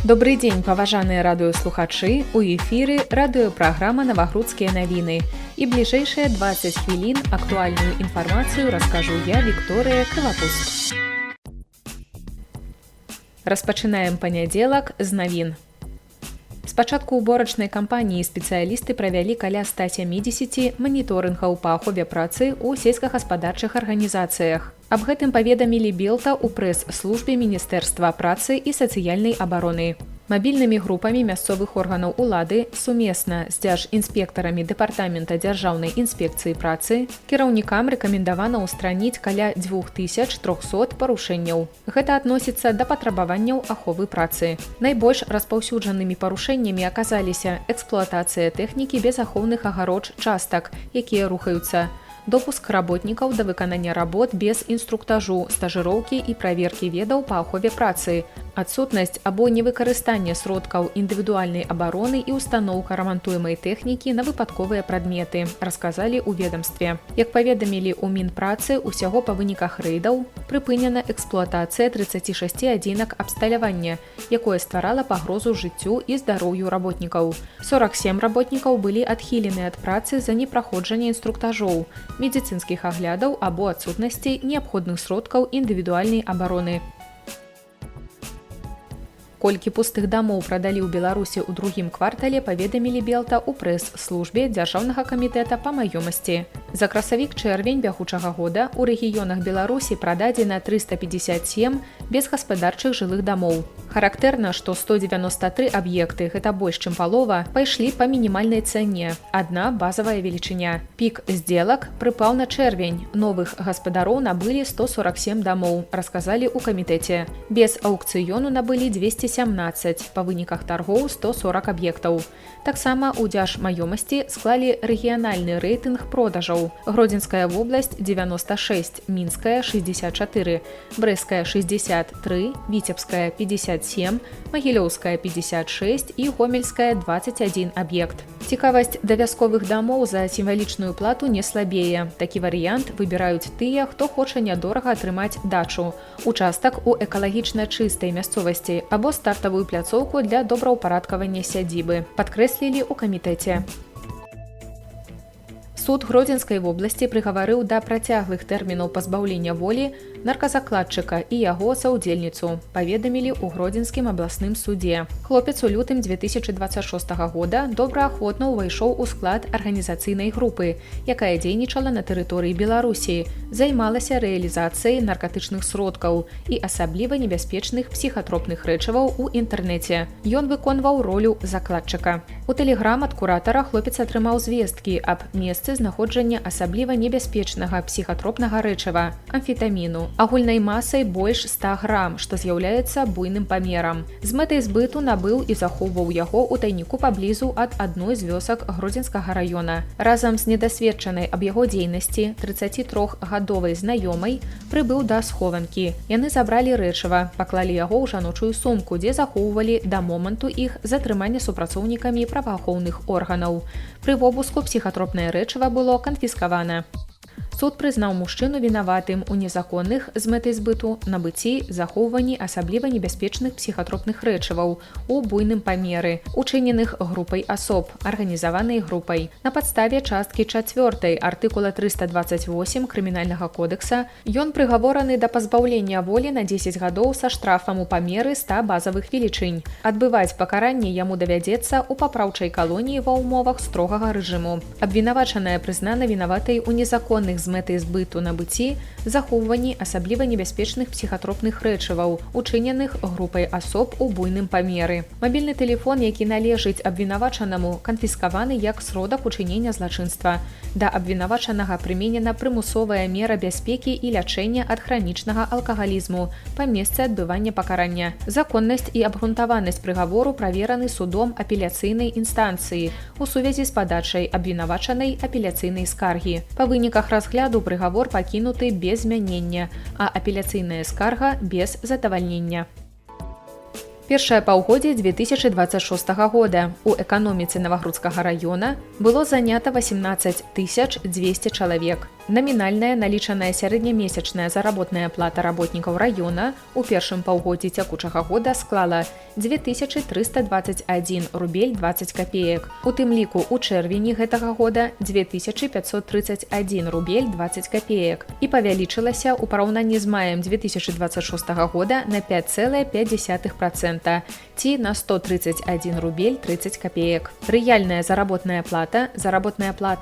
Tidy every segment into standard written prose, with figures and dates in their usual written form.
Добрый дзень, паважаныя радыёслухачы, у эфіры радыёпраграма «Навагрудскія навіны». І бліжэйшыя 20 хвілін актуальную інфармацыю раскажу я, Вікторыя Крывапуст. Распачынаем панядзелак з навін. Спачатку уборачнай кампаніі спецыялісты правялі каля 170 маніторынгаў па ахове працы ў сельскагаспадарчых арганізацыях. Аб гэтым паведамілі Белта ў прэс-службе Міністэрства працы і сацыяльнай абароны. Мабільнымі групамі мясцовых органаў улады сумесна з дзяржінспектарамі Дэпартамента дзяржаўнай інспекцыі працы кіраўнікам рэкамендавана ўстраніць каля 2300 парушэнняў. Гэта адносіцца да патрабаванняў аховы працы. Найбольш распаўсюджанымі парушэннямі аказаліся эксплуатацыя тэхнікі без ахоўных агароч частак, якія рухаюцца, допуск работнікаў да выканання работ без інструктажу, стажыроўкі і праверкі ведаў па ахове працы, адсутнасць або невыкарыстанне сродкаў індывідуальнай абароны і устаноўка рамантуемай тэхнікі на выпадковыя прадметы, расказалі ў ведамстве. Як паведамілі ў Мінпрацы, усяго па выніках рэйдаў прыпынена эксплуатацыя 36 адзінак абсталявання, якое стварала пагрозу жыццю і здароўю работнікаў. 47 работнікаў былі адхілены ад працы за непраходжанне інструктажоў, медыцынскіх аглядаў або адсутнасці неабходных сродкаў індывідуальнай абароны. Колькі пустых дамоў прадалі ў Беларусі ў другім квартале, паведамілі Белта ў прэс-службе Дзяржаўнага камітэта па маёмасці. За красавік-чэрвень бягучага года ў рэгіёнах Беларусі прададзена 357 безгаспадарчых жылых дамоў. Характэрна, што 193 аб'екты, гэта больш чым палова, пайшлі па мінімальнай цане, адна базавая велічыня. Пік здзелак прыпаў на чэрвень. Новых гаспадароў набылі 147 дамоў, расказалі ў камітэце. Без аўкцыёну набылі 217, па выніках таргоў 140 аб'ектаў. Таксама ў дзяржмаёмасці склалі рэгіянальны рэйтынг продажаў. Гродзенская вобласць 96, Мінская 64, Брэская 63, Віцебская 57, Магілёўская 56 і Гомельская 21 аб'ект. Цікавасць да вясковых дамоў за сімвалічную плату не слабее. Такі варыянт выбіраюць тыя, хто хоча нядорага атрымаць дачу, участак у экалагічна чыстай мясцовасці або стартавую пляцоўку для добраўпарадкавання сядзібы, падкрэслілі ў камітэце. Суд Гродзенскай вобласці прыгаварыў да працяглых тэрмінаў пазбаўлення волі нарказакладчыка і яго саўдзельніцу, паведамілі ў Гродзенскім абласным судзе. Хлопец у лютым 2026 года добраахвотна ўвайшоў у склад арганізацыйнай групы, якая дзейнічала на тэрыторыі Беларусі, займалася рэалізацыяй наркатычных сродкаў і асабліва небяспечных псіхатропных рэчываў у інтэрнэце. Ён выконваў ролю закладчыка. У тэлеграм ад куратара хлопец атрымаў звесткі аб месцы знаходжання асабліва небяспечнага псіхатропнага рэчыва – амфетаміну, агульнай масай больш 100 грам, што з'яўляецца буйным памерам. З мэтай збыту набыў і захоўваў яго ў тайніку паблізу ад адной з вёсак Гродзенскага раёна. Разам з недасведчанай аб яго дзейнасці 33гадовай знаёмай прыбыў да схованкі. Яны забралі рэчыва, паклалі яго ў жаночую сумку, дзе захоўвалі да моманту іх затрымання супрацоўнікамі праваахоўных органаў. Пры вобыску псіхатропнае рэчыва было канфіскавана. Суд прызнаў мужчыну вінаватым у незаконных з мэтай збыту, набыцці, захоўванні асабліва небяспечных псіхатропных рэчываў у буйным памеры, учыненых групай асоб, арганізаванай групай. На падставе часткі 4 артыкула 328 Крымінальнага кодекса ён прыгавораны да пазбаўлення волі на 10 гадоў са штрафам у памеры 100 базавых велічынь. Адбываць пакаранне яму давядзецца ў папраўчай калоніі ва ўмовах строгага рэжыму. Абвінавачаная прызнана вінаватай у незаконных з мэтай збыту, набыцці, захоўванні асабліва небяспечных псіхатропных рэчываў, учыненых групай асоб у буйным памеры. Мабільны тэлефон, які належыць абвінавачанаму, канфіскаваны як сродак учынення злачынства. Да абвінавачанага прыменена прымусовая мера бяспекі і лячэння ад хранічнага алкагалізму па месцы адбывання пакарання. Законнасць і абгрунтаванасць прыгавору правераны судом апеляцыйнай інстанцыі у сувязі з падачай абвінавачанай апеляцыйнай скаргі. Па выніках разгляду прыгавор пакінуты без змянення, а апеляцыйная скарга без задавальнення. Першае паўгоддзе 2026 года у эканоміцы Навагрудскага района было занята 18 200 чалавек. Намінальная налічаная сярэднямесячная заработная плата работнікаў района ў першым паўгоддзі цякучага года склала 2321 рубель 20 копеек. У тым ліку ў чэрвені гэтага года 2531 рубель 20 копеек і павялічылася ў параўнанні з маем 2026 года на 5,5%. Ці на 131 рубель 30 копеек. Рэальная заработная плата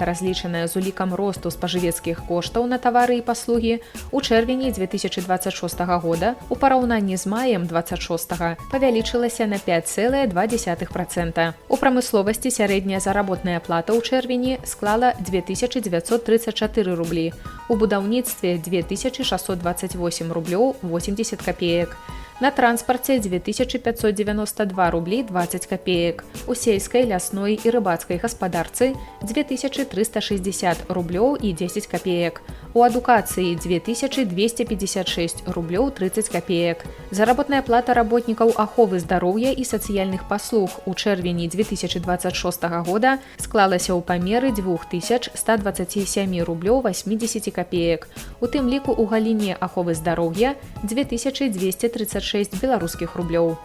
разлічаная з улікам росту спажывецкіх коштаў на тавары і паслугі у чэрвені 2026 года у параўнанні з маем 26 павялічылася на 5,2%. У прамысловасці сярэдняя заработная плата ў чэрвені склала 2934 рублі, у будаўніцтве 2628 рублёў 80 копеек. На транспарце 2592 рублі 20 копеек, у сельскай, лясной і рыбацкай гаспадарцы 2360 рублёў і 10 копеек, у адукацыі 2256 рублёў 30 копеек. Заработная плата работнікаў аховы здароўя і сацыяльных паслуг у чэрвені 2026 года склалася ў памеры 2127 рублёў 80 копеек, у тым ліку у галіне аховы здароўя 2236 беларускіх рублёў.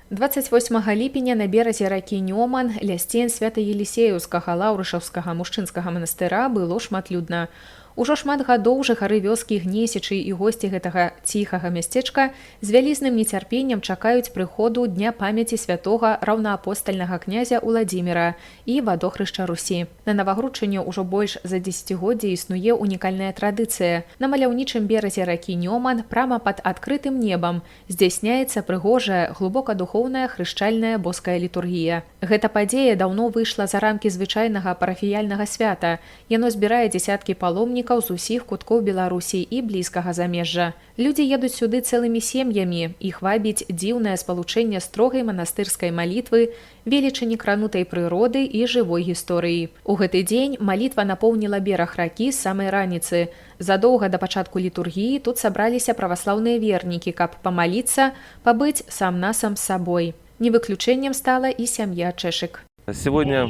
28 ліпеня на беразе ракі Нёман ля сцен Свята-Елісееўскага лаўрышаўскага мужчынскага манастыра было шматлюдна. Ужо шмат гадоў жыхары вёскі, гнесічы і госці гэтага ціхага мясцечка з вялізным нецярпеннем чакаюць прыходу Дня памяці святога раўнаапостальнага князя Уладзіміра і вадохрышча Русі. На Навагрудчыне ўжо больш за дзесяцігоддзе існуе унікальная традыцыя. На маляўнічым беразе ракі Нёман прама пад адкрытым небам здзяйсняецца прыгожая, глыбока духоўная хрышчальная боская літургія. Гэта падзея даўно выйшла за рамкі звычайнага парафіяльнага свята. Яно збірае дзесяткі паломнікаў з усіх куткоў Беларусі і блізкага замежжа. Людзі едуць сюды цэлымі сем'ямі, іх вабіць дзіўнае спалучэнне строгай манастырскай малітвы, велічы некранутай прыроды і жывой гісторыі. У гэты дзень малітва напоўніла бераг ракі з самай раніцы. Задоўга да пачатку літургіі тут сабраліся праваслаўныя вернікі, каб памаліцца, пабыць сам-насам з сабой. Не выключэннем стала і сям'я Чэшык. Сегодня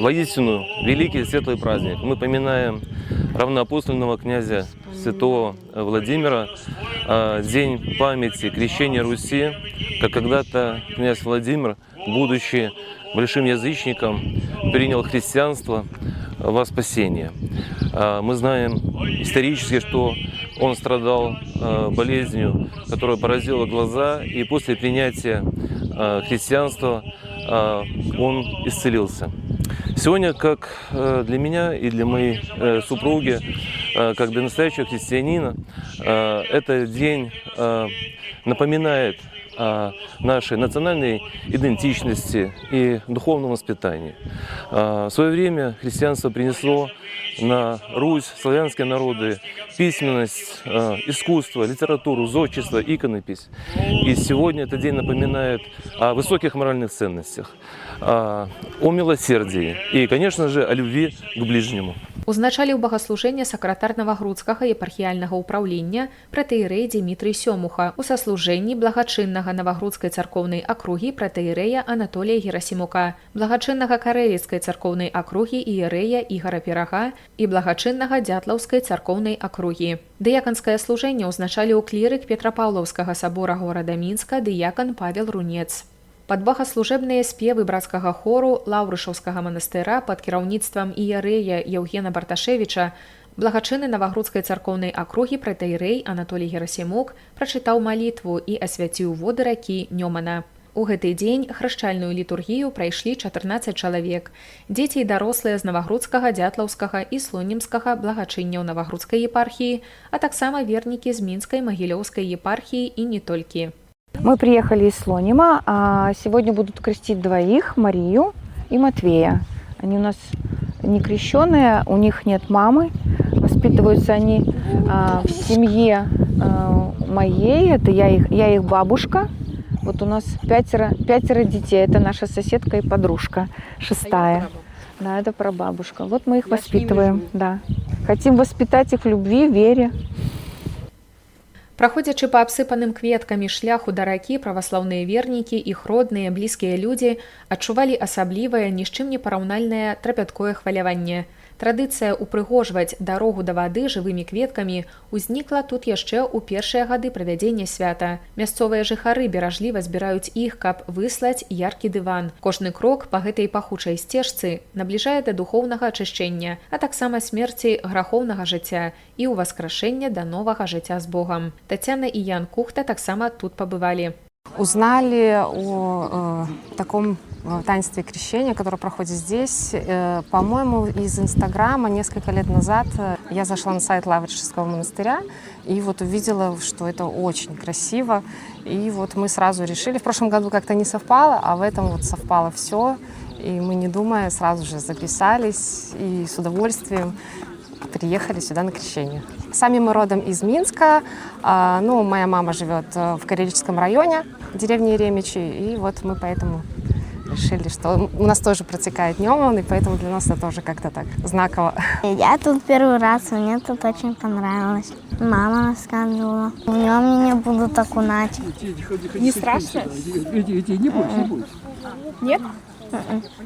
воистину великий и светлый праздник. Мы поминаем равноапостольного князя святого Владимира, день памяти крещения Руси, как когда-то князь Владимир, будучи большим язычником, принял христианство во спасение. Мы знаем исторически, что он страдал болезнью, которая поразила глаза, и после принятия христианства он исцелился. Сегодня, как для меня и для моей супруги, как для настоящего христианина, этот день напоминает о нашей национальной идентичности и духовном воспитании. В свое время христианство принесло на Русь, славянские народы, письменность, искусство, литературу, зодчество, иконопись. И сегодня этот день напоминает о высоких моральных ценностях, о милосердии и, конечно же, о любви к ближнему. Узначаліў багаслужэнне сакратар Навагрудскага епархіяльнага ўпраўлення пратэірэй Дзімітрый Сёмуха у саслужэнні благачыннага Навагрудскай царкоўнай акругі пратэірэя Анатолія Герасімука, благачыннага Карэліцкай царкоўнай акругі іерэя Ігара Перага і благачыннага Дзятлаўскай царкоўнай акругі. Дыяканскае служэнне ўзначаліў клірык Петрапаўлаўскага сабора горада Мінска дыякан Павел Рунец. Пад багаслужэбныя спевы брацкага хору Лаўрышаўскага манастыра пад кіраўніцтвам іерэя Яўгена Барташевіча благачынны Навагрудскай царкоўнай акругі пратэірэй Анатолій Герасімук прачытаў малітву і асвяціў воды ракі Нёмана. У гэты дзень хрышчальную літургію прайшлі 14 чалавек. Дзеці і дарослыя з Навагрудскага, Дзятлаўскага і Слонімскага благачынняў Навагрудскай епархіі, а таксама вернікі з Мінскай Магілёўскай епархіі і не толькі. Мы приехали из Слонима, а сегодня будут крестить двоих, Марию и Матвея. Они у нас не крещенные, у них нет мамы, воспитываются они в семье моей, это я их бабушка. Вот у нас пятеро детей, это наша соседка и подружка, 6-я. Да, это прабабушка. Вот мы их воспитываем, да. Хотим воспитать их в любви, вере. Праходзячы па абсыпаным кветкамі шляху да ракі, праваслаўныя вернікі, іх родныя, блізкія людзі адчувалі асаблівае, ні з чым не параўнальнае трапяткое хваляванне. Традыцыя упрыгожваць дарогу да вады жывымі кветкамі ўзнікла тут яшчэ ў першыя гады правядзення свята. Мясцовыя жыхары беражліва збіраюць іх, каб выслаць яркі дыван. Кожны крок па гэтай пахучай сцежцы набліжае да духоўнага ачышчэння, а таксама смерці грахоўнага жыцця і ўваскрашэння да новага жыцця з Богам. Тацяна і Ян Кухта таксама тут пабывалі. Узнали о таком таинстве крещения, которое проходит здесь. По-моему, из Инстаграма несколько лет назад я зашла на сайт Лаврического монастыря и вот увидела, что это очень красиво. И вот мы сразу решили, в прошлом году как-то не совпало, а в этом вот совпало все. И мы, не думая, сразу же записались и с удовольствием приехали сюда на крещение. Сами мы родом из Минска, ну, моя мама живет в Карелическом районе, деревне Еремичи, и вот мы поэтому решили, что у нас тоже протекает днем, и поэтому для нас это тоже как-то так знаково. Я тут первый раз, мне тут очень понравилось. Мама рассказывала. В нем меня будут окунать. Не страшно? Иди, не бойся, не бойся. Нет?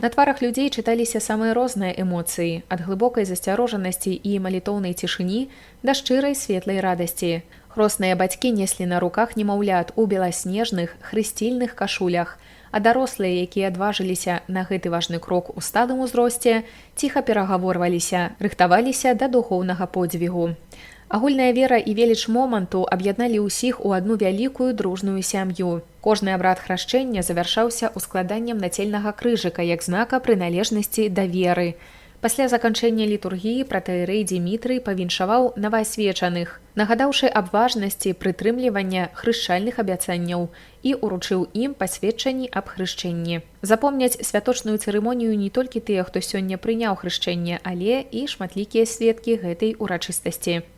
На тварах людзей чыталіся самыя розныя эмоцыі, ад глыбокай засцярожанасці і малітоўнай цішыні да шчырай светлай радасці. Хросныя бацькі неслі на руках немаўлят у беласнежных, хрысцільных кашулях, а дарослыя, якія адважыліся на гэты важны крок у сталым узросце, ціха перагаворваліся, рыхтаваліся да духоўнага подзвігу. Агульная вера і веліч моманту аб'ядналі ўсіх у адну вялікую дружную сям'ю. Кожны абрад храшчэння завяршаўся ускладаннем нацельнага крыжыка як знака прыналежнасці да веры. Пасля заканчэння літургіі пратэірэй Дзімітрый павіншаваў новаасвечаных, нагадаўшы аб важнасці прытрымлівання хрышчальных абяцанняў і уручыў ім пасведчанні аб хрышчэнні. Запомняць святочную цырымонію не толькі тыя, хто сёння прыняў хрышчэнне, але і шматлікія сведкі гэтай урачыстасці.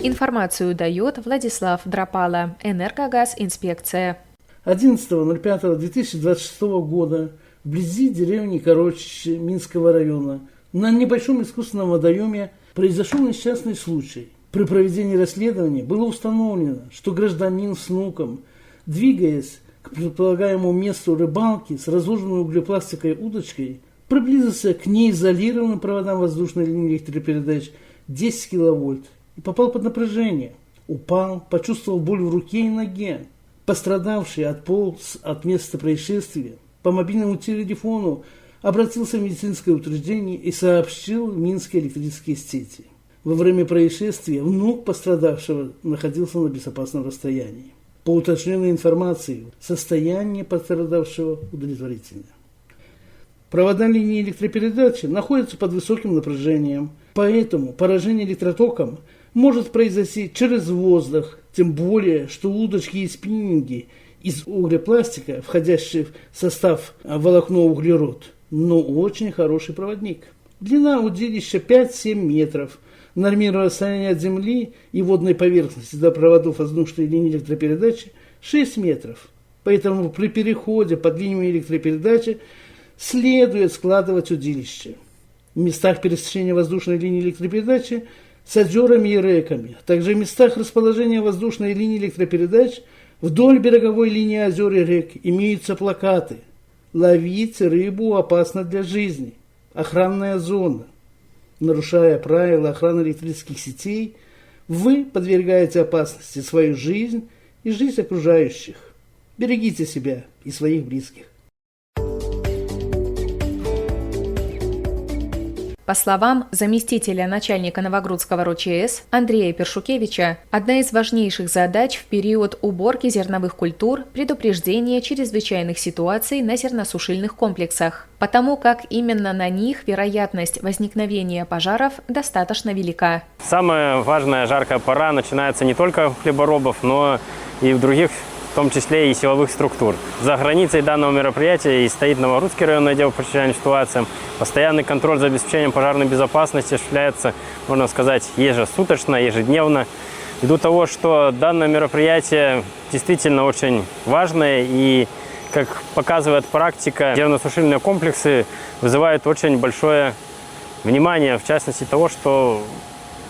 Информацию дает Владислав Драпала, Энергогаз-инспекция. 11.05.2026 года вблизи деревни Корочище Минского района на небольшом искусственном водоеме произошел несчастный случай. При проведении расследования было установлено, что гражданин с внуком, двигаясь к предполагаемому месту рыбалки с разложенной углепластиковой удочкой, приблизился к неизолированным проводам воздушной линии электропередач 10 киловольт и попал под напряжение. Упал, почувствовал боль в руке и ноге. Пострадавший отполз от места происшествия. По мобильному телефону обратился в медицинское учреждение и сообщил в Минские электрические сети. Во время происшествия внук пострадавшего находился на безопасном расстоянии. По уточненной информации, состояние пострадавшего удовлетворительное. Провода линии электропередачи находятся под высоким напряжением, поэтому поражение электротоком может произойти через воздух, тем более, что удочки и спиннинги из углепластика, входящие в состав волокно углерод, но очень хороший проводник. Длина удилища 5-7 метров, нормированное расстояние от земли и водной поверхности до проводов воздушной линии электропередачи 6 метров. Поэтому при переходе под линию электропередачи следует складывать удилище. В местах пересечения воздушной линии электропередачи с озерами и реками, а также в местах расположения воздушной линии электропередач вдоль береговой линии озер и рек имеются плакаты «Ловить рыбу опасно для жизни», «Охранная зона». Нарушая правила охраны электрических сетей, вы подвергаете опасности свою жизнь и жизнь окружающих. Берегите себя и своих близких. По словам заместителя начальника Новогрудского РОЧС Андрея Першукевича, одна из важнейших задач в период уборки зерновых культур – предупреждение чрезвычайных ситуаций на зерносушильных комплексах, потому как именно на них вероятность возникновения пожаров достаточно велика. Самая важная жаркая пора начинается не только у хлеборобов, но и в других, в том числе и силовых структур. За границей данного мероприятия и стоит Новогрудский районный отдел по чрезвычайным ситуациям. Постоянный контроль за обеспечением пожарной безопасности осуществляется, можно сказать, ежесуточно, ежедневно. Ввиду того, что данное мероприятие действительно очень важное и, как показывает практика, зерносушильные комплексы вызывают очень большое внимание, в частности того, что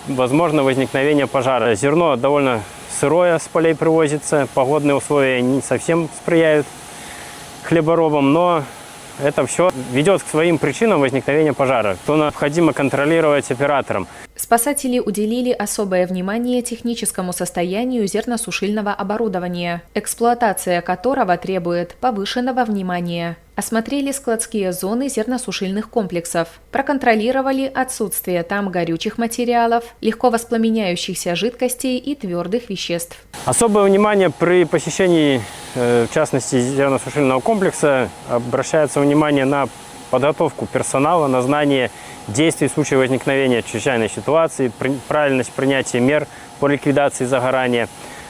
возможно возникновение пожара. Зерно довольно сырое с полей привозится, погодные условия не совсем сприяют хлеборобам, но это все ведет к своим причинам возникновения пожара, что необходимо контролировать оператором. Спасатели уделили особое внимание техническому состоянию зерносушильного оборудования, эксплуатация которого требует повышенного внимания. Осмотрели складские зоны зерносушильных комплексов, проконтролировали отсутствие там горючих материалов, легко воспламеняющихся жидкостей и твердых веществ. Особое внимание при посещении, в частности, зерносушильного комплекса, обращается внимание на подготовку персонала, на знание действий в случае возникновения чрезвычайной ситуации, правильность принятия мер по ликвидации загорания,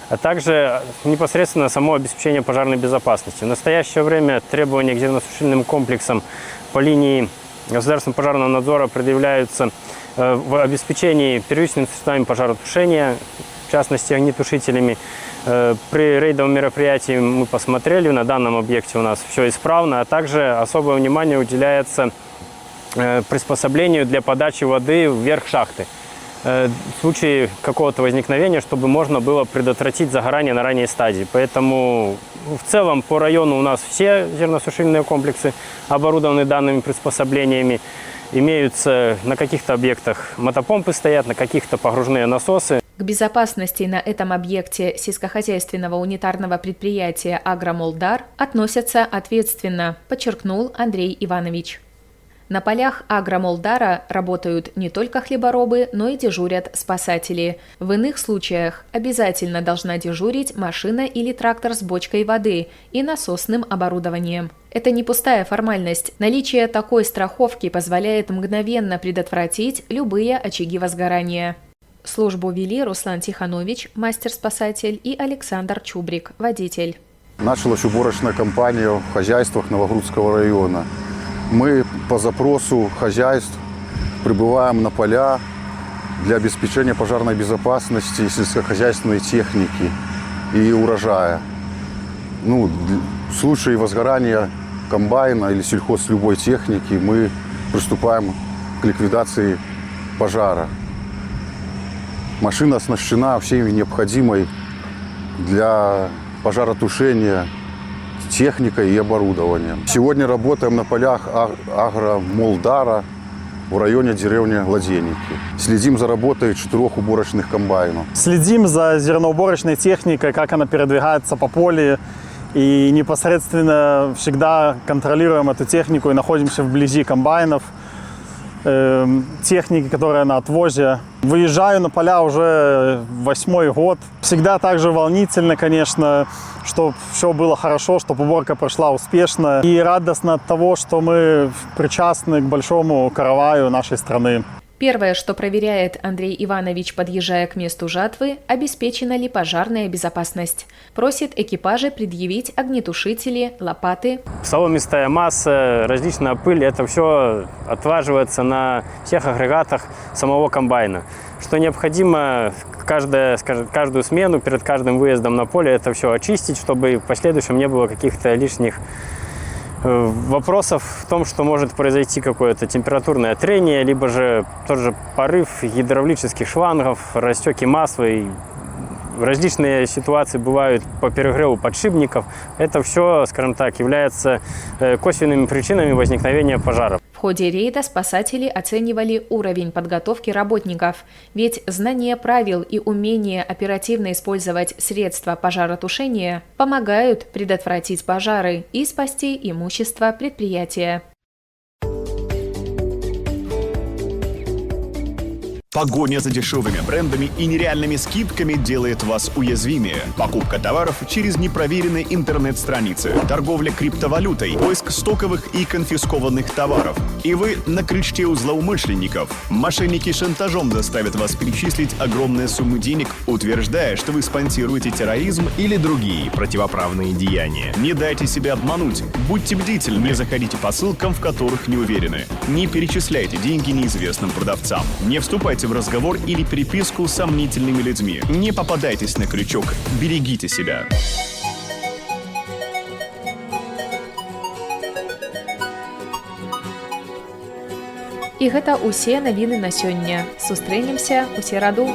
а также непосредственно само обеспечение пожарной безопасности. В настоящее время требования к зерносушильным комплексам по линии государственного пожарного надзора предъявляются в обеспечении первичными средствами пожаротушения, в частности огнетушителями. При рейдовом мероприятии мы посмотрели, на данном объекте у нас все исправно, а также особое внимание уделяется приспособлению для подачи воды вверх шахты. В случае какого-то возникновения, чтобы можно было предотвратить загорание на ранней стадии. Поэтому в целом по району у нас все зерносушильные комплексы оборудованы данными приспособлениями. Имеются на каких-то объектах мотопомпы стоят, на каких-то погружные насосы. К безопасности на этом объекте сельскохозяйственного унитарного предприятия «Агромолдар» относятся ответственно, подчеркнул Андрей Иванович. На полях «Агромолдара» работают не только хлеборобы, но и дежурят спасатели. В иных случаях обязательно должна дежурить машина или трактор с бочкой воды и насосным оборудованием. Это не пустая формальность. Наличие такой страховки позволяет мгновенно предотвратить любые очаги возгорания. Службу вели Руслан Тиханович, мастер-спасатель, и Александр Чубрик, водитель. Началась уборочная кампания в хозяйствах Новогрудского района. Мы по запросу хозяйств прибываем на поля для обеспечения пожарной безопасности сельскохозяйственной техники и урожая. В случае возгорания комбайна или сельхоз любой техники мы приступаем к ликвидации пожара. Машина оснащена всей необходимой для пожаротушения техникой и оборудованием. Сегодня работаем на полях «Агромолдара» в районе деревни Ладенники. Следим за работой 4 уборочных комбайнов. Следим за зерноуборочной техникой, как она передвигается по полю. И непосредственно всегда контролируем эту технику и находимся вблизи комбайнов, техники, которая на отвозе. Выезжаю на поля уже 8-й год. Всегда также волнительно, конечно, чтобы все было хорошо, чтобы уборка прошла успешно. И радостно от того, что мы причастны к большому караваю нашей страны. Первое, что проверяет Андрей Иванович, подъезжая к месту жатвы, обеспечена ли пожарная безопасность. Просит экипажи предъявить огнетушители, лопаты. Соломистая масса, различная пыль, это все отваживается на всех агрегатах самого комбайна. Что необходимо каждую смену, перед каждым выездом на поле это все очистить, чтобы в последующем не было каких-то лишних вопросов в том, что может произойти какое-то температурное трение, либо же тот же порыв гидравлических шлангов, растеки масла. И различные ситуации бывают по перегреву подшипников. Это все, скажем так, является косвенными причинами возникновения пожара. В ходе рейда спасатели оценивали уровень подготовки работников, ведь знание правил и умение оперативно использовать средства пожаротушения помогают предотвратить пожары и спасти имущество предприятия. Погоня за дешевыми брендами и нереальными скидками делает вас уязвимее. Покупка товаров через непроверенные интернет-страницы, торговля криптовалютой, поиск стоковых и конфискованных товаров. И вы на крючке у злоумышленников. Мошенники шантажом заставят вас перечислить огромные суммы денег, утверждая, что вы спонсируете терроризм или другие противоправные деяния. Не дайте себя обмануть. Будьте бдительны, не заходите по ссылкам, в которых не уверены. Не перечисляйте деньги неизвестным продавцам. Не вступайте в разговор или переписку с сомнительными людьми. Не попадайтесь на крючок. Берегите себя. І гэта ўсе навіны на сёння. Сустрэнемся ў сераду.